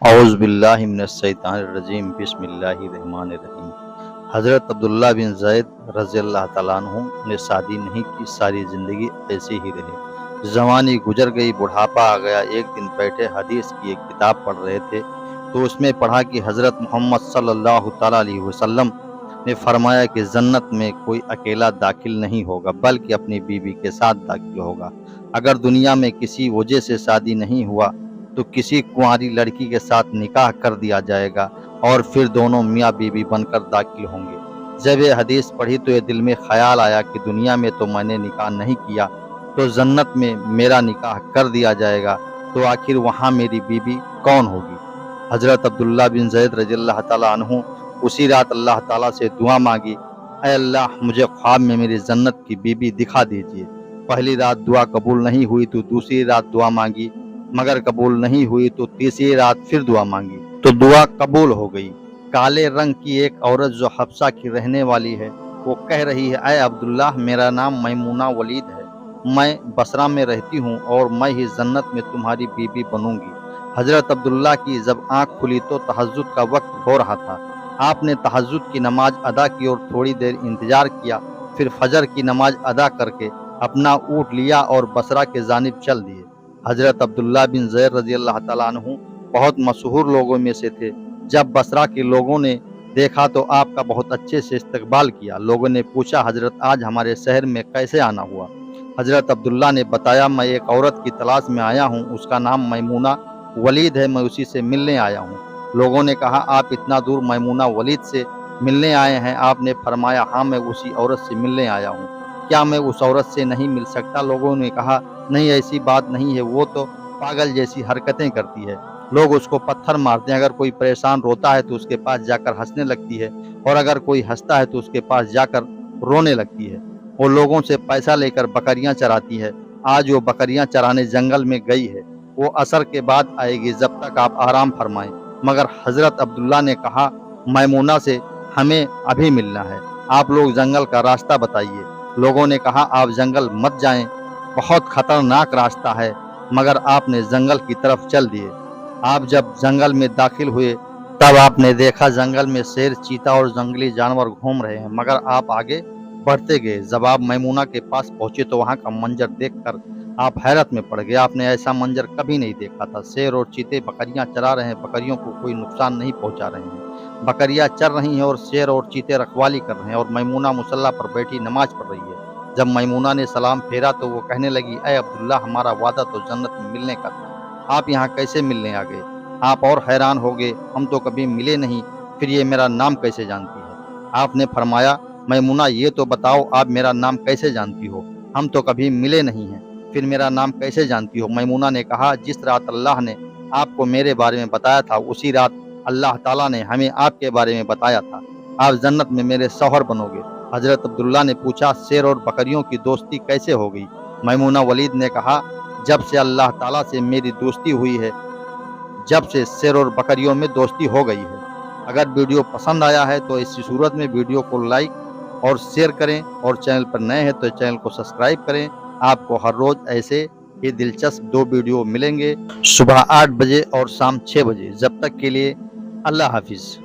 اعوذ باللہ من الشیطان الرجیم بسم اللہ الرحمن الرحیم۔ حضرت عبداللہ بن زید رضی اللہ تعالیٰ عنہ نے شادی نہیں کی، ساری زندگی ایسے ہی رہے۔ جوانی گزر گئی، بڑھاپا آ گیا۔ ایک دن بیٹھے حدیث کی ایک کتاب پڑھ رہے تھے تو اس میں پڑھا کہ حضرت محمد صلی اللہ تعالیٰ علیہ وسلم نے فرمایا کہ جنت میں کوئی اکیلا داخل نہیں ہوگا بلکہ اپنی بیوی کے ساتھ داخل ہوگا۔ اگر دنیا میں کسی وجہ سے شادی نہیں ہوا تو کسی کنواری لڑکی کے ساتھ نکاح کر دیا جائے گا اور پھر دونوں میاں بیوی بن کر داخل ہوں گے۔ جب یہ حدیث پڑھی تو یہ دل میں خیال آیا کہ دنیا میں تو میں نے نکاح نہیں کیا، تو جنت میں میرا نکاح کر دیا جائے گا تو آخر وہاں میری بیوی کون ہوگی؟ حضرت عبداللہ بن زید رضی اللہ تعالیٰ عنہ اسی رات اللہ تعالیٰ سے دعا مانگی، اے اللہ مجھے خواب میں میری جنت کی بیوی دکھا دیجیے۔ پہلی رات دعا قبول نہیں ہوئی تو دوسری رات دعا مانگی، مگر قبول نہیں ہوئی تو تیسری رات پھر دعا مانگی تو دعا قبول ہو گئی۔ کالے رنگ کی ایک عورت جو حبشہ کی رہنے والی ہے وہ کہہ رہی ہے، اے عبداللہ میرا نام میمونہ ولید ہے، میں بصرہ میں رہتی ہوں اور میں ہی جنت میں تمہاری بیوی بنوں گی۔ حضرت عبداللہ کی جب آنکھ کھلی تو تہجد کا وقت ہو رہا تھا۔ آپ نے تہجد کی نماز ادا کی اور تھوڑی دیر انتظار کیا، پھر فجر کی نماز ادا کر کے اپنا اونٹ لیا اور بصرہ کے جانب چل دیے۔ حضرت عبداللہ بن زید رضی اللہ تعالیٰ عنہ بہت مشہور لوگوں میں سے تھے۔ جب بصرہ کے لوگوں نے دیکھا تو آپ کا بہت اچھے سے استقبال کیا۔ لوگوں نے پوچھا، حضرت آج ہمارے شہر میں کیسے آنا ہوا؟ حضرت عبداللہ نے بتایا، میں ایک عورت کی تلاش میں آیا ہوں، اس کا نام میمونہ ولید ہے، میں اسی سے ملنے آیا ہوں۔ لوگوں نے کہا، آپ اتنا دور میمونہ ولید سے ملنے آئے ہیں؟ آپ نے فرمایا، ہاں میں اسی عورت سے ملنے آیا ہوں، کیا میں اس عورت سے نہیں مل سکتا؟ لوگوں نے کہا، نہیں ایسی بات نہیں ہے، وہ تو پاگل جیسی حرکتیں کرتی ہے، لوگ اس کو پتھر مارتے ہیں، اگر کوئی پریشان روتا ہے تو اس کے پاس جا کر ہنسنے لگتی ہے اور اگر کوئی ہنستا ہے تو اس کے پاس جا کر رونے لگتی ہے، وہ لوگوں سے پیسہ لے کر بکریاں چراتی ہے۔ آج وہ بکریاں چرانے جنگل میں گئی ہے، وہ عصر کے بعد آئے گی، جب تک آپ آرام فرمائیں۔ مگر حضرت عبداللہ نے کہا، میمونہ سے ہمیں ابھی ملنا ہے، آپ لوگ جنگل کا راستہ بتائیے۔ لوگوں نے کہا، آپ جنگل مت جائیں، بہت خطرناک راستہ ہے، مگر آپ نے جنگل کی طرف چل دیے۔ آپ جب جنگل میں داخل ہوئے تب آپ نے دیکھا جنگل میں شیر، چیتا اور جنگلی جانور گھوم رہے ہیں، مگر آپ آگے بڑھتے گئے۔ جب آپ میمونہ کے پاس پہنچے تو وہاں کا منظر دیکھ کر آپ حیرت میں پڑ گئے، آپ نے ایسا منظر کبھی نہیں دیکھا تھا۔ شیر اور چیتے بکریاں چرا رہے ہیں، بکریوں کو کوئی نقصان نہیں پہنچا رہے ہیں، بکریاں چر رہی ہیں اور شیر اور چیتے رکھوالی کر رہے ہیں، اور میمونہ مصلی پر بیٹھی نماز پڑھ رہی ہے۔ جب میمونہ نے سلام پھیرا تو وہ کہنے لگی، اے عبداللہ ہمارا وعدہ تو جنت میں ملنے کا تھا، آپ یہاں کیسے ملنے آ گئے؟ آپ اور حیران ہو گئے، ہم تو کبھی ملے نہیں، پھر یہ میرا نام کیسے جانتی ہے؟ آپ نے فرمایا، میمونہ یہ تو بتاؤ آپ میرا نام کیسے جانتی ہو؟ ہم تو کبھی ملے نہیں ہیں، پھر میرا نام کیسے جانتی ہو؟ میمونہ نے کہا، جس رات اللہ نے آپ کو میرے بارے میں بتایا تھا اسی رات اللہ تعالیٰ نے ہمیں آپ کے بارے میں بتایا تھا، آپ جنت میں میرے شوہر بنو گے۔ حضرت عبداللہ نے پوچھا، شیر اور بکریوں کی دوستی کیسے ہو گئی؟ میمونہ ولید نے کہا، جب سے اللہ تعالیٰ سے میری دوستی ہوئی ہے، جب سے شیر اور بکریوں میں دوستی ہو گئی ہے۔ اگر ویڈیو پسند آیا ہے تو اسی صورت میں ویڈیو کو لائک اور شیئر کریں، اور چینل پر نئے ہیں تو چینل کو سبسکرائب کریں۔ آپ کو ہر روز ایسے ہی دلچسپ 2 ویڈیو ملیں گے، صبح 8 بجے اور شام 6 بجے۔ جب تک کے لیے اللہ حافظ۔